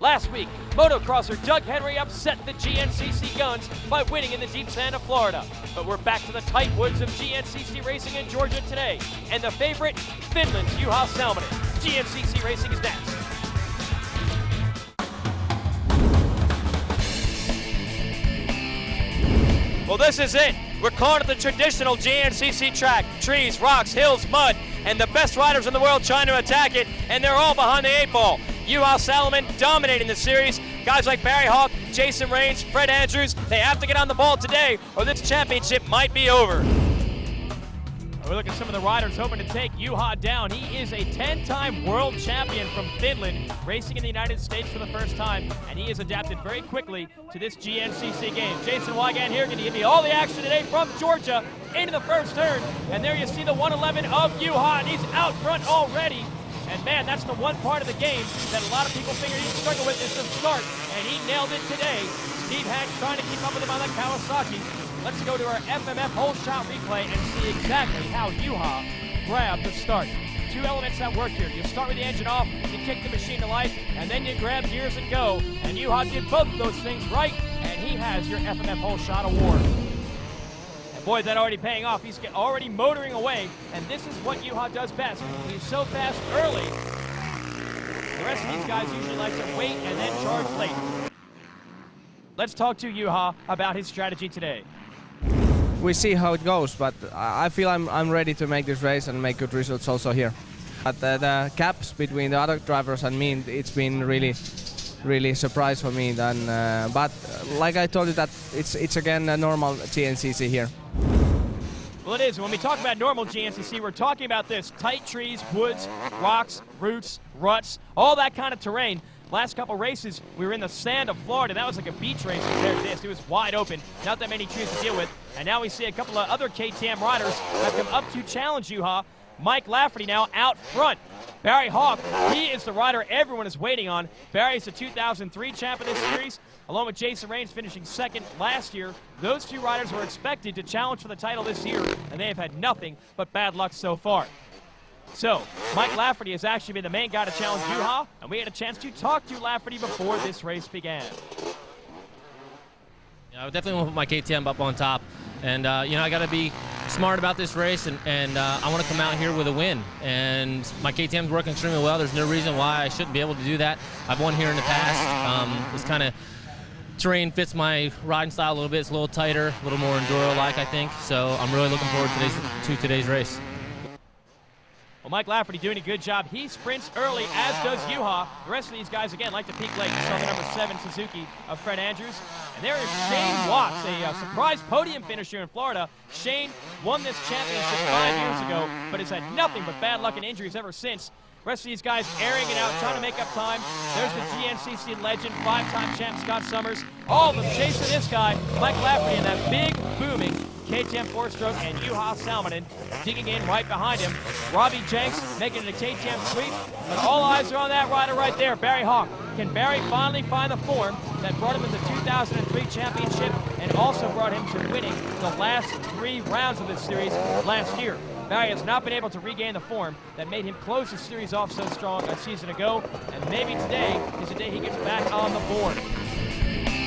Last week, motocrosser Doug Henry upset the GNCC Guns by winning in the deep sand of Florida. But we're back to the tight woods of GNCC racing in Georgia today. And the favorite, Finland's Juha Salminen. GNCC racing is next. Well, this is it. We're calling it the traditional GNCC track. Trees, rocks, hills, mud, and the best riders in the world trying to attack it, and they're all behind the 8 ball. Juha Salminen dominating the series. Guys like Barry Hawk, Jason Raines, Fred Andrews, they have to get on the ball today or this championship might be over. We're looking at some of the riders hoping to take Juha down. He is a 10-time world champion from Finland, racing in the United States for the first time, and he has adapted very quickly to this GNCC game. Jason Wygant here going to give you all the action today from Georgia into the first turn, and there you see the 111 of Juha, and he's out front already. And man, that's the one part of the game that a lot of people figured he'd struggle with is the start, and he nailed it today. Steve Hanks trying to keep up with him on that Kawasaki. Let's go to our FMF whole shot replay and see exactly how Juha grabbed the start. Two elements that work here. You start with the engine off, you kick the machine to life, and then you grab gears and go. And Juha did both of those things right, and he has your FMF whole shot award. And boy, that already paying off. He's already motoring away, and this is what Juha does best. He's so fast early. The rest of these guys usually like to wait and then charge late. Let's talk to Juha about his strategy today. We see how it goes, but I feel I'm ready to make this race and make good results also here. But the gaps between the other drivers and me, it's been really a surprise for me. But like I told you, that it's again a normal GNCC here. Well, it is. When we talk about normal GNCC, we're talking about this: tight trees, woods, rocks, roots, ruts, all that kind of terrain. Last couple races, we were in the sand of Florida. That was like a beach race compared to this. It was wide open, not that many trees to deal with. And now we see a couple of other KTM riders have come up to challenge Juha. Mike Lafferty now out front. Barry Hawk, he is the rider everyone is waiting on. Barry's the 2003 champ of this series, along with Jason Raines finishing second last year. Those two riders were expected to challenge for the title this year, and they have had nothing but bad luck so far. So, Mike Lafferty has actually been the main guy to challenge Juha, and we had a chance to talk to Lafferty before this race began. Yeah, I definitely want to put my KTM up on top, and I got to be smart about this race, and I want to come out here with a win. And my KTM's working extremely well. There's no reason why I shouldn't be able to do that. I've won here in the past. This kind of terrain fits my riding style a little bit. It's a little tighter, a little more enduro-like, I think. So I'm really looking forward to today's race. Well, Mike Lafferty doing a good job. He sprints early, as does Juha. The rest of these guys, again, like to peak late. You saw the number 7 Suzuki of Fred Andrews. And there is Shane Watts, a surprise podium finisher in Florida. Shane won this championship 5 years ago, but has had nothing but bad luck and injuries ever since. The rest of these guys airing it out, trying to make up time. There's the GNCC legend, 5-time champ Scott Summers. All of them chasing this guy, Mike Lafferty, and that big, booming KTM 4-stroke, and Juha Salminen digging in right behind him. Robbie Jackson making it a KTM sweep, but all eyes are on that rider right there, Barry Hawk. Can Barry finally find the form that brought him to the 2003 championship and also brought him to winning the last 3 rounds of this series last year? Barry has not been able to regain the form that made him close the series off so strong a season ago, and maybe today is the day he gets back on the board.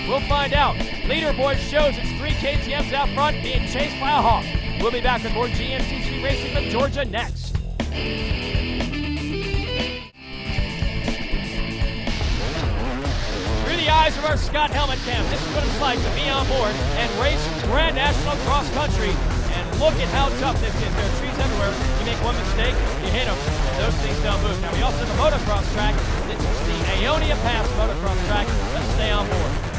We'll find out. Leaderboard shows it's 3 KTMs out front being chased by a Hawk. We'll be back with more GNCC racing from Georgia next. Through the eyes of our Scott helmet cam, this is what it's like to be on board and race Grand National cross country. And look at how tough this is. There are trees everywhere. You make one mistake, you hit them, and those things don't move. Now, we also have a motocross track. This is the Aonia Pass motocross track. Let's stay on board.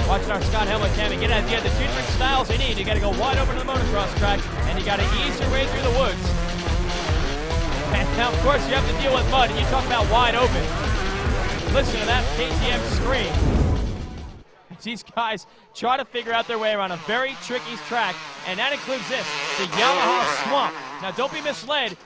Watching our Scott helmet cam and get an idea of the 2 different styles you need. You got to go wide open to the motocross track, and you got to ease your way through the woods. And now, of course, you have to deal with mud, and you talk about wide open. Listen to that KTM scream. These guys try to figure out their way around a very tricky track, and that includes this, the Yamaha Swamp. Now, don't be misled.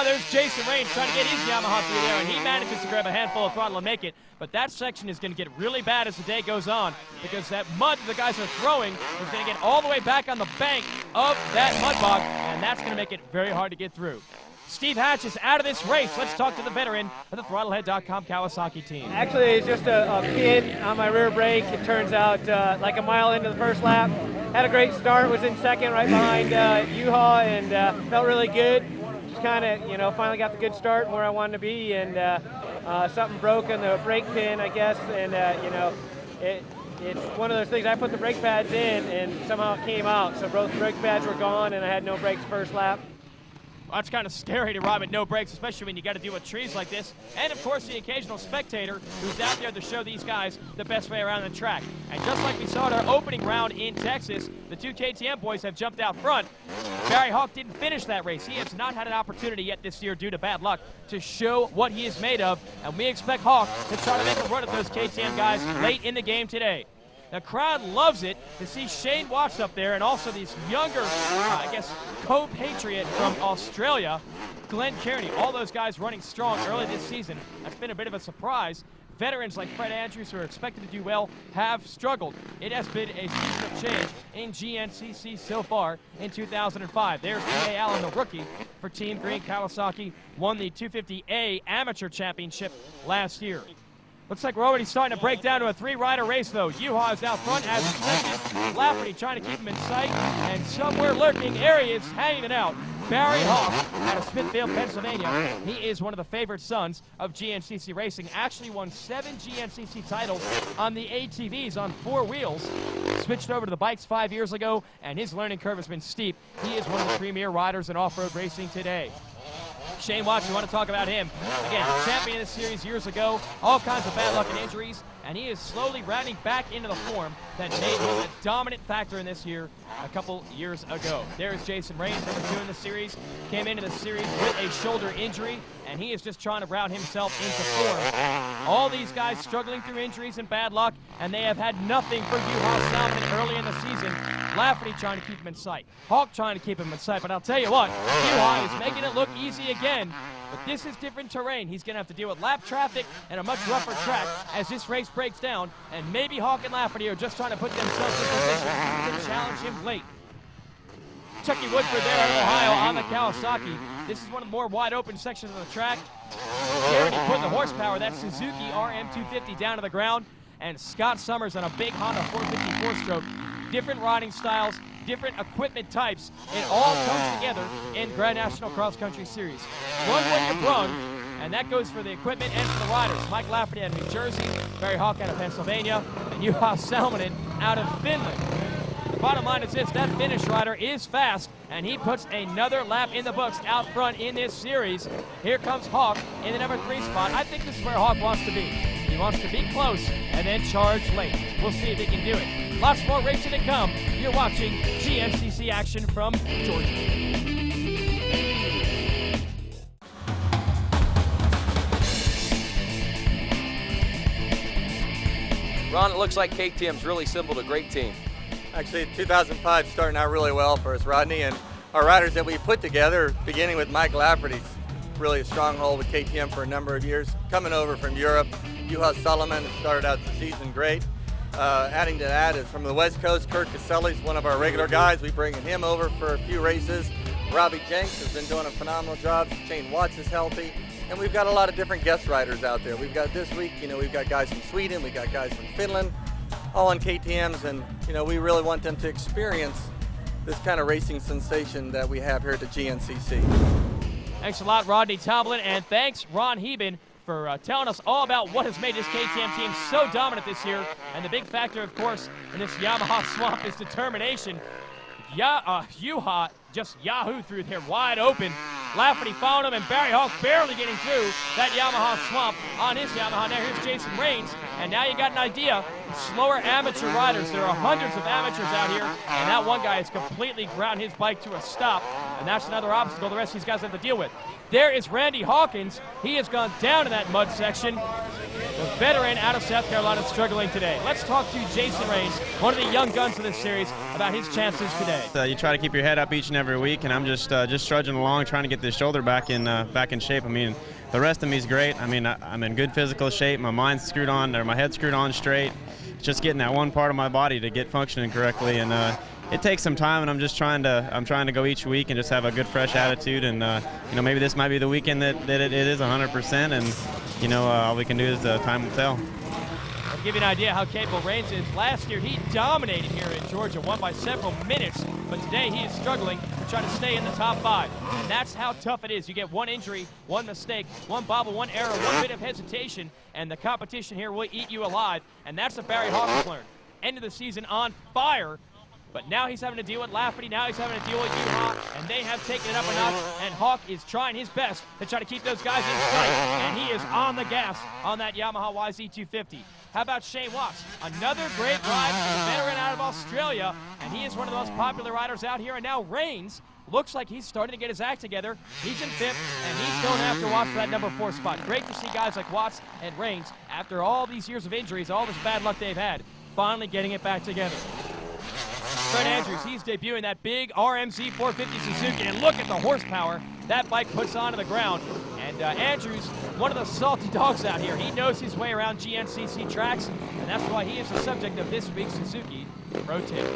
There's Jason Raines trying to get his Yamaha through there, and he manages to grab a handful of throttle and make it. But that section is going to get really bad as the day goes on, because that mud the guys are throwing is going to get all the way back on the bank of that mud bog, and that's going to make it very hard to get through. Steve Hatch is out of this race. Let's talk to the veteran of the ThrottleHead.com Kawasaki team. Actually, it's just a pin on my rear brake. It turns out like a mile into the first lap. Had a great start, was in second right behind Juha, and felt really good. Just kind of, finally got the good start where I wanted to be, and something broke on the brake pin, I guess, and, it's one of those things. I put the brake pads in, and somehow it came out. So both brake pads were gone, and I had no brakes first lap. That's kind of scary to ride with no brakes, especially when you got to deal with trees like this. And, of course, the occasional spectator who's out there to show these guys the best way around the track. And just like we saw in our opening round in Texas, the two KTM boys have jumped out front. Barry Hawk didn't finish that race. He has not had an opportunity yet this year due to bad luck to show what he is made of. And we expect Hawk to try to make a run at those KTM guys late in the game today. The crowd loves it to see Shane Watts up there, and also these younger, co-patriot from Australia, Glenn Kearney. All those guys running strong early this season. That's been a bit of a surprise. Veterans like Fred Andrews, who are expected to do well, have struggled. It has been a season of change in GNCC so far in 2005. There's B.A. Allen, the rookie for Team Green Kawasaki, won the 250A Amateur Championship last year. Looks like we're already starting to break down to a three-rider race, though. Juha is out front as expected. Lafferty trying to keep him in sight, and somewhere lurking, there he is, hanging it out. Barry Hawk out of Smithfield, Pennsylvania. He is one of the favorite sons of GNCC Racing. Actually won 7 GNCC titles on the ATVs on 4 wheels. Switched over to the bikes 5 years ago, and his learning curve has been steep. He is one of the premier riders in off-road racing today. Shane Watts, you want to talk about him. Again, champion of the series years ago, all kinds of bad luck and injuries, and he is slowly rounding back into the form that made him a dominant factor in this year a couple years ago. There's Jason Raines, number 2 in the series, came into the series with a shoulder injury, and he is just trying to round himself into form. All these guys struggling through injuries and bad luck, and they have had nothing for Juha Salmon early in the season. Lafferty trying to keep him in sight. Hawk trying to keep him in sight, but I'll tell you what, Juha is making it look easy again. But this is different terrain. He's going to have to deal with lap traffic and a much rougher track as this race breaks down, and maybe Hawk and Lafferty are just trying to put themselves in position to challenge him late. Chucky Woodford there in Ohio on the Kawasaki. This is one of the more wide open sections of the track. Garrity putting the horsepower, that Suzuki RM250 down to the ground, and Scott Summers on a big Honda 450 4-stroke. Different riding styles, different equipment types. It all comes together in Grand National Cross Country Series. Run what you brung, and that goes for the equipment and for the riders. Mike Lafferty out of New Jersey, Barry Hawk out of Pennsylvania, and Juha Salminen out of Finland. The bottom line is this, that Finnish rider is fast, and he puts another lap in the books out front in this series. Here comes Hawk in the number 3 spot. I think this is where Hawk wants to be. He wants to be close and then charge late. We'll see if he can do it. Lots more racing to come. You're watching GNCC action from Georgia. Ron, it looks like KTM's really assembled a great team. Actually, 2005 starting out really well for us, Rodney, and our riders that we put together, beginning with Mike Lafferty, really a stronghold with KTM for a number of years. Coming over from Europe, Juha Salminen started out the season great. Adding to that is from the West Coast, Kurt Caselli's one of our regular guys. We bring him over for a few races. Robbie Jackson has been doing a phenomenal job. Shane Watts is healthy. And we've got a lot of different guest riders out there. We've got this week, we've got guys from Sweden, we've got guys from Finland, all on KTMs, and we really want them to experience this kind of racing sensation that we have here at the GNCC. Thanks a lot, Rodney Tomlin, and thanks, Ron Heben, for telling us all about what has made this KTM team so dominant this year. And the big factor, of course, in this Yamaha swamp is determination. Juha just Yahoo through there wide open. Lafferty found him, and Barry Hawk barely getting through that Yamaha swamp on his Yamaha. Now here's Jason Raines, and now you got an idea. Slower amateur riders. There are hundreds of amateurs out here, and that one guy has completely ground his bike to a stop, and that's another obstacle the rest of these guys have to deal with. There is Randy Hawkins. He has gone down in that mud section. The veteran out of South Carolina struggling today. Let's talk to Jason Raines, one of the young guns of this series, about his chances today. You try to keep your head up each and every week, and I'm just trudging along, trying to get this shoulder back in shape. I mean, the rest of me is great. I mean, I'm in good physical shape. My mind's screwed on, or my head's screwed on straight. It's just getting that one part of my body to get functioning correctly, and it takes some time. And I'm trying to go each week and just have a good, fresh attitude. And you know, maybe this might be the weekend that it is 100%. And you know, all we can do is time will tell. I'll give you an idea how capable Raines is. Last year, he dominated here in Georgia, won by several minutes, but today he is struggling to try to stay in the top 5. And that's how tough it is. You get one injury, one mistake, one bobble, one error, one bit of hesitation, and the competition here will eat you alive. And that's what Barry Hawk has learned. End of the season on fire, but now he's having to deal with Lafferty, now he's having to deal with Hawk, and they have taken it up a notch, and Hawk is trying his best to try to keep those guys in sight, and he is on the gas on that Yamaha YZ250. How about Shane Watts? Another great ride, a veteran out of Australia, and he is one of the most popular riders out here, and now Raines looks like he's starting to get his act together. He's in 5th, and he's going after Watts for that number 4 spot. Great to see guys like Watts and Raines, after all these years of injuries, all this bad luck they've had, finally getting it back together. Fred Andrews, he's debuting that big RMZ 450 Suzuki, and look at the horsepower that bike puts onto the ground. And Andrews, one of the salty dogs out here, he knows his way around GNCC tracks, and that's why he is the subject of this week's Suzuki Pro Tip.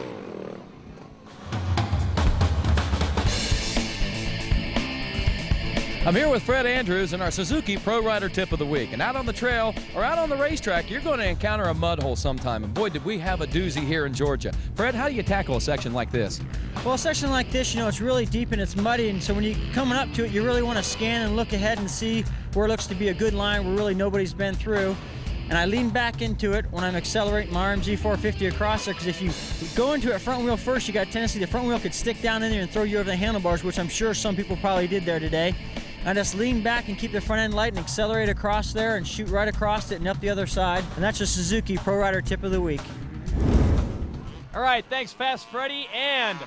I'm here with Fred Andrews in our Suzuki Pro Rider Tip of the Week. And out on the trail or out on the racetrack, you're going to encounter a mud hole sometime. And boy, did we have a doozy here in Georgia. Fred, how do you tackle a section like this? Well, a section like this, you know, it's really deep and it's muddy. And so when you're coming up to it, you really want to scan and look ahead and see where it looks to be a good line where really nobody's been through. And I lean back into it when I'm accelerating my RMZ 450 across there, because if you go into it front wheel first, you got a tendency the front wheel could stick down in there and throw you over the handlebars, which I'm sure some people probably did there today. I just lean back and keep the front end light and accelerate across there and shoot right across it and up the other side. And that's a Suzuki Pro Rider Tip of the Week. All right, thanks Fast Freddy and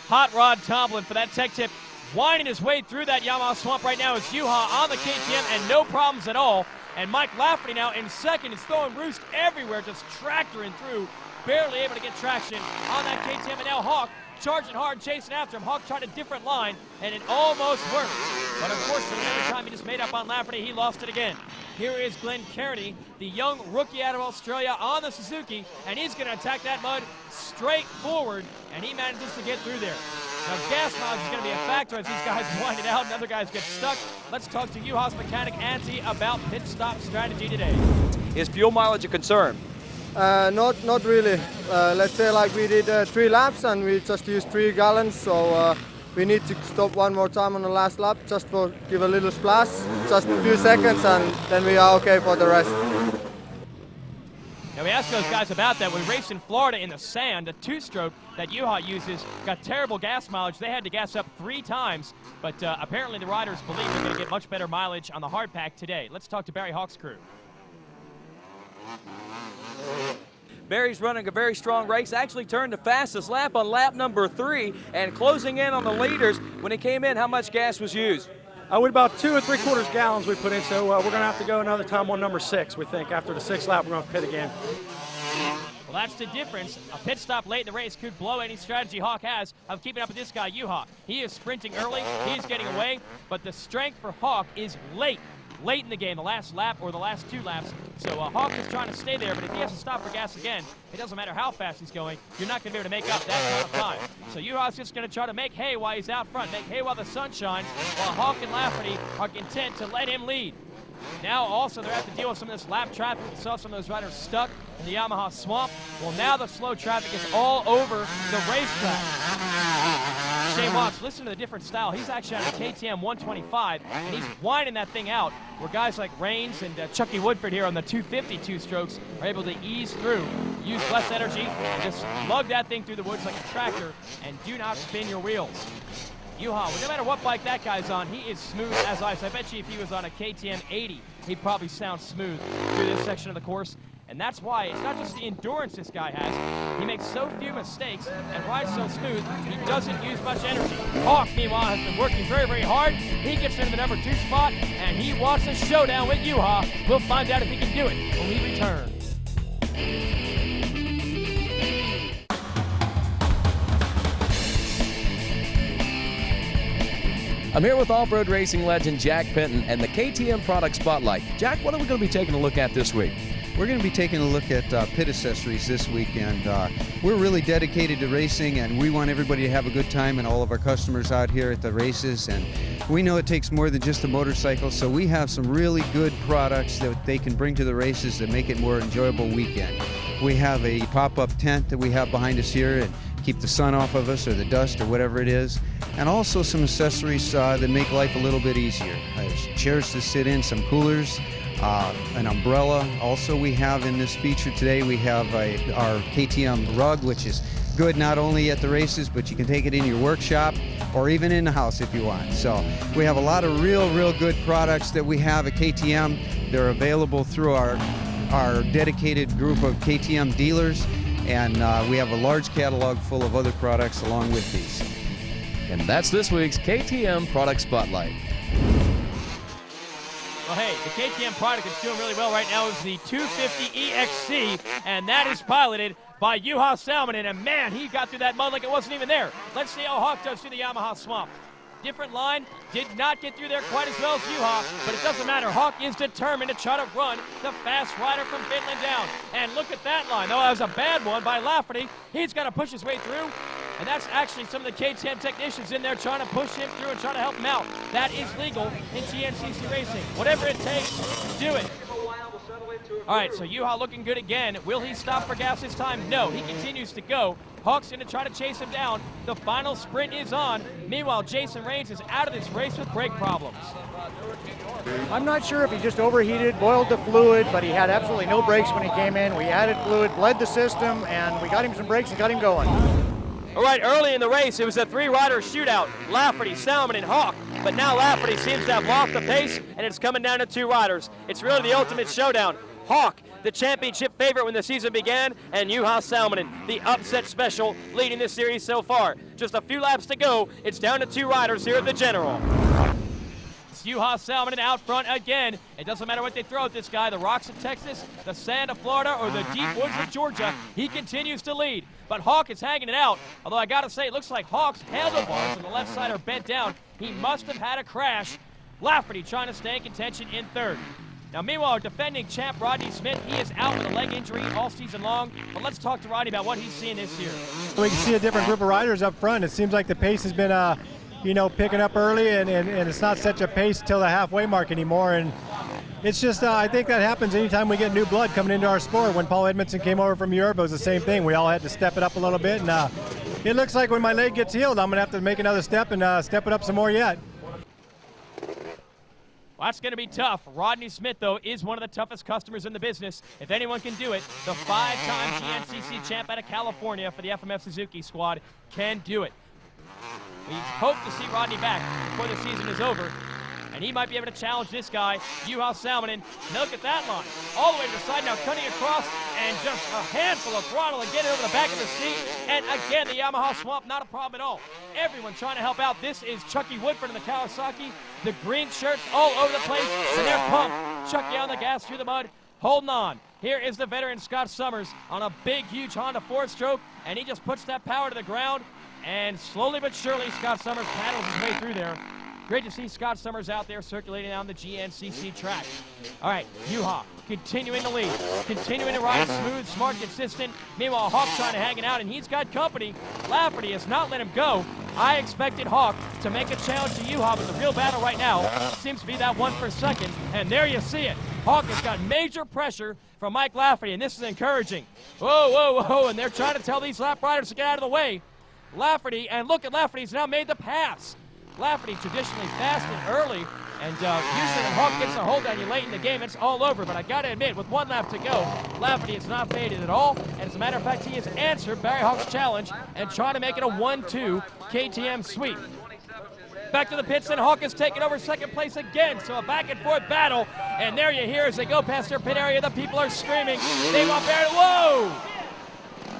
Hot Rod Tomlin for that tech tip. Winding his way through that Yamaha swamp right now is Juha on the KTM and no problems at all. And Mike Lafferty now in 2nd is throwing roost everywhere, just tractoring through, barely able to get traction on that KTM. And now Hawk charging hard, chasing after him. Hawk tried a different line, and it almost worked. But unfortunately, every time he just made up on Lafferty, he lost it again. Here is Glenn Kearney, the young rookie out of Australia on the Suzuki, and he's going to attack that mud straight forward, and he manages to get through there. Now, gas mileage is going to be a factor as these guys wind it out and other guys get stuck. Let's talk to Juha's mechanic, Antti, about pit stop strategy today. Is fuel mileage a concern? Not really. Let's say like we did 3 laps and we just used 3 gallons, so we need to stop one more time on the last lap just for give a little splash, just a few seconds, and then we are okay for the rest. Now we asked those guys about that. We raced in Florida in the sand. A 2-stroke that Juha uses got terrible gas mileage. They had to gas up 3 times, but apparently the riders believe they're going to get much better mileage on the hard pack today. Let's talk to Barry Hawk's crew. Barry's running a very strong race, actually turned the fastest lap on lap number 3 and closing in on the leaders. When he came in, how much gas was used? With about 2 3/4 gallons we put in, so we're going to have to go another time on number 6, we think. After the 6th lap, we're going to pit again. Well, that's the difference. A pit stop late in the race could blow any strategy Hawk has of keeping up with this guy, Juha. He is sprinting early, he's getting away, but the strength for Hawk is late in the game, the last lap or the last 2 laps. So Hawk is trying to stay there, but if he has to stop for gas again, it doesn't matter how fast he's going, you're not going to be able to make up that kind of time. So Juha's just going to try to make hay while he's out front, make hay while the sun shines, while Hawk and Lafferty are content to let him lead. Now also they have to deal with some of this lap traffic. We saw some of those riders stuck in the Yamaha swamp. Well, now the slow traffic is all over the racetrack. Shane Watts, listen to the different style. He's actually on a KTM 125, and he's winding that thing out, where guys like Raines and Chucky Woodford here on the 250 2-strokes are able to ease through, use less energy, and just lug that thing through the woods like a tractor, and do not spin your wheels. Juha, well, no matter what bike that guy's on, he is smooth as ice. I bet you if he was on a KTM 80, he'd probably sound smooth through this section of the course. And that's why it's not just the endurance this guy has. He makes so few mistakes and rides so smooth, he doesn't use much energy. Hawk, meanwhile, has been working very, very hard. He gets into the number 2 spot, and he wants a showdown with Juha. We'll find out if he can do it when we return. I'm here with off-road racing legend Jack Penton and the KTM Product Spotlight. Jack, what are we going to be taking a look at this week? We're going to be taking a look at pit accessories this week, and we're really dedicated to racing, and we want everybody to have a good time and all of our customers out here at the races. And we know it takes more than just a motorcycle, so we have some really good products that they can bring to the races that make it a more enjoyable weekend. We have a pop-up tent that we have behind us here and keep the sun off of us or the dust or whatever it is, and also some accessories that make life a little bit easier. There's chairs to sit in, some coolers, an umbrella. Also, we have in this feature today, we have our KTM Rug, which is good not only at the races, but you can take it in your workshop or even in the house if you want. So we have a lot of real good products that we have at KTM. They're available through our dedicated group of KTM dealers, and we have a large catalog full of other products along with these. And that's this week's KTM Product Spotlight. Well, hey, the KTM product that's doing really well right now is the 250 EXC, and that is piloted by Juha Salminen, and man, he got through that mud like it wasn't even there. Let's see how Hawk does through the Yamaha swamp. Different line, did not get through there quite as well as Juha, but it doesn't matter. Hawk is determined to try to run the fast rider from Finland down. And look at that line. Though that was a bad one by Lafferty, he's got to push his way through. And that's actually some of the KTM technicians in there trying to push him through and trying to help him out. That is legal in GNCC racing. Whatever it takes, do it. All right, so Juha looking good again. Will he stop for gas this time? No, he continues to go. Hawk's going to try to chase him down. The final sprint is on. Meanwhile, Jason Raines is out of this race with brake problems. I'm not sure if he just overheated, boiled the fluid, but he had absolutely no brakes when he came in. We added fluid, bled the system, and we got him some brakes and got him going. All right, early in the race, it was a 3-rider shootout. Lafferty, Salmon, and Hawk. But now Lafferty seems to have lost the pace, and it's coming down to 2 riders. It's really the ultimate showdown. Hawk, the championship favorite when the season began, and Juha Salminen, the upset special, leading this series so far. Just a few laps to go. It's down to 2 riders here at the General. It's Juha Salminen out front again. It doesn't matter what they throw at this guy, the rocks of Texas, the sand of Florida, or the deep woods of Georgia. He continues to lead. But Hawk is hanging it out. Although I got to say, it looks like Hawk's handlebars on the left side are bent down. He must have had a crash. Lafferty trying to stay in contention in 3rd. Now, meanwhile, our defending champ, Rodney Smith, he is out with a leg injury all season long. But let's talk to Rodney about what he's seeing this year. We can see a different group of riders up front. It seems like the pace has been, picking up early, and it's not such a pace till the halfway mark anymore. And it's just, I think that happens anytime we get new blood coming into our sport. When Paul Edmondson came over from Europe, it was the same thing. We all had to step it up a little bit. And it looks like when my leg gets healed, I'm going to have to make another step and step it up some more yet. Well, that's going to be tough. Rodney Smith, though, is one of the toughest customers in the business. If anyone can do it, the 5-time GNCC champ out of California for the FMF Suzuki squad can do it. We hope to see Rodney back before the season is over, and he might be able to challenge this guy, Juha Salminen. Now look at that line. All the way to the side now, cutting across, and just a handful of throttle and get it over the back of the seat. And again, the Yamaha swamp, not a problem at all. Everyone trying to help out. This is Chucky Woodford in the Kawasaki. The green shirts all over the place, and they're pumped. Chucky on the gas through the mud, holding on. Here is the veteran Scott Summers on a big, huge Honda 4-stroke, and he just puts that power to the ground, and slowly but surely, Scott Summers paddles his way through there. Great to see Scott Summers out there circulating on the GNCC track. All right, Juha continuing to lead, continuing to ride smooth, smart, consistent. Meanwhile, Hawk trying to hang it out, and he's got company. Lafferty has not let him go. I expected Hawk to make a challenge to Juha, but the real battle right now seems to be that 1 for second, and there you see it. Hawk has got major pressure from Mike Lafferty, and this is encouraging. Whoa, and they're trying to tell these lap riders to get out of the way. Lafferty, and look at Lafferty, he's now made the pass. Lafferty traditionally fast and early, and usually when Hawk gets a hold on you late in the game, it's all over. But I got to admit, with 1 lap to go, Lafferty is not faded at all. And as a matter of fact, he has answered Barry Hawk's challenge and trying to make it a 1-2 KTM sweep. Back to the pits, and Hawkins taking over second place again. So a back and forth battle. And there you hear as they go past their pit area, the people are screaming. They want Barry. Whoa!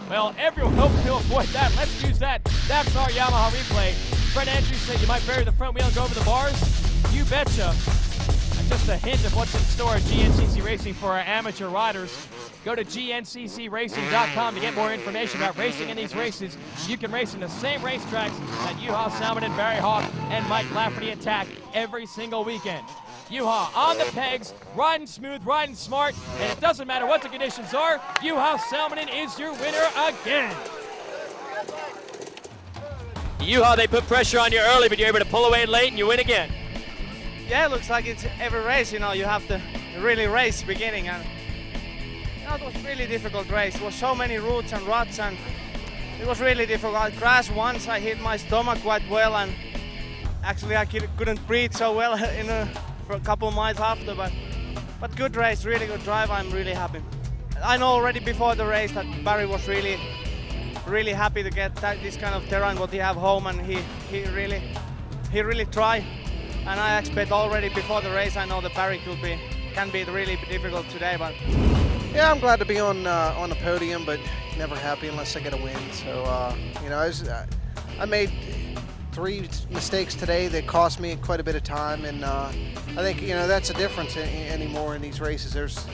Well, everyone hopes to avoid that. Let's use that. That's our Yamaha replay. Fred Andrews said you might bury the front wheel and go over the bars. You betcha. Just a hint of what's in store at GNCC Racing for our amateur riders. Go to GNCCRacing.com to get more information about racing in these races. You can race in the same racetracks that Juha Salminen, Barry Hawk, and Mike Lafferty attack every single weekend. Juha on the pegs, riding smooth, riding smart, and it doesn't matter what the conditions are, Juha Salminen is your winner again. Juha, they put pressure on you early, but you're able to pull away late and you win again. Yeah, it looks like it's every race, you have to really race beginning, and it was really difficult race. There was so many roots and ruts, and it was really difficult. I crashed once, I hit my stomach quite well, and actually I couldn't breathe so well for a couple miles after, but good race, really good drive. I'm really happy. I know already before the race that Barry was really happy to get this kind of terrain what he have home, and he really tried. And I expect already before the race, I know that Barry can be really difficult today. But yeah, I'm glad to be on the podium, but never happy unless I get a win. So I made 3 mistakes today that cost me quite a bit of time, and I think that's the difference anymore in these races. There's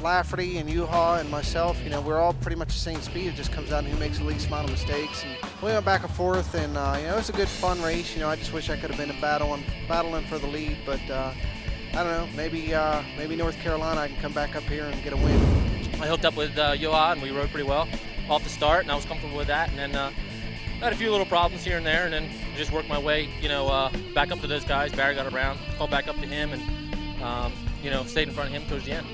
Lafferty and Juha and myself, we're all pretty much the same speed. It just comes down to who makes the least amount of mistakes. And we went back and forth, and it was a good, fun race. I just wish I could have been battling for the lead, but I don't know. Maybe North Carolina, I can come back up here and get a win. I hooked up with Juha, and we rode pretty well off the start, and I was comfortable with that. And then I had a few little problems here and there, and then just worked my way, back up to those guys. Barry got around, called back up to him, and stayed in front of him towards the end.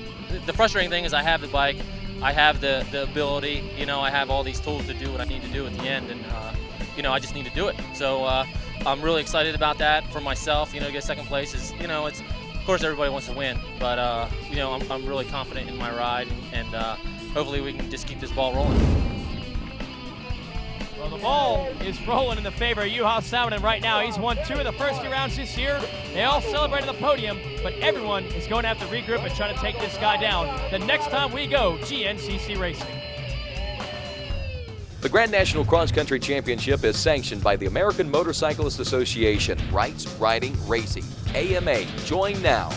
The frustrating thing is I have the bike, I have the ability, I have all these tools to do what I need to do at the end, and I just need to do it. So I'm really excited about that for myself. Get second place is, it's, of course everybody wants to win, but I'm really confident in my ride, and hopefully we can just keep this ball rolling. Well, the ball is rolling in the favor of Juha Salminen right now. He's won 2 of the first 2 rounds this year. They all celebrated the podium, but everyone is going to have to regroup and try to take this guy down the next time we go GNCC Racing. The Grand National Cross Country Championship is sanctioned by the American Motorcyclist Association. Rights, Riding, Racing. AMA. Join now.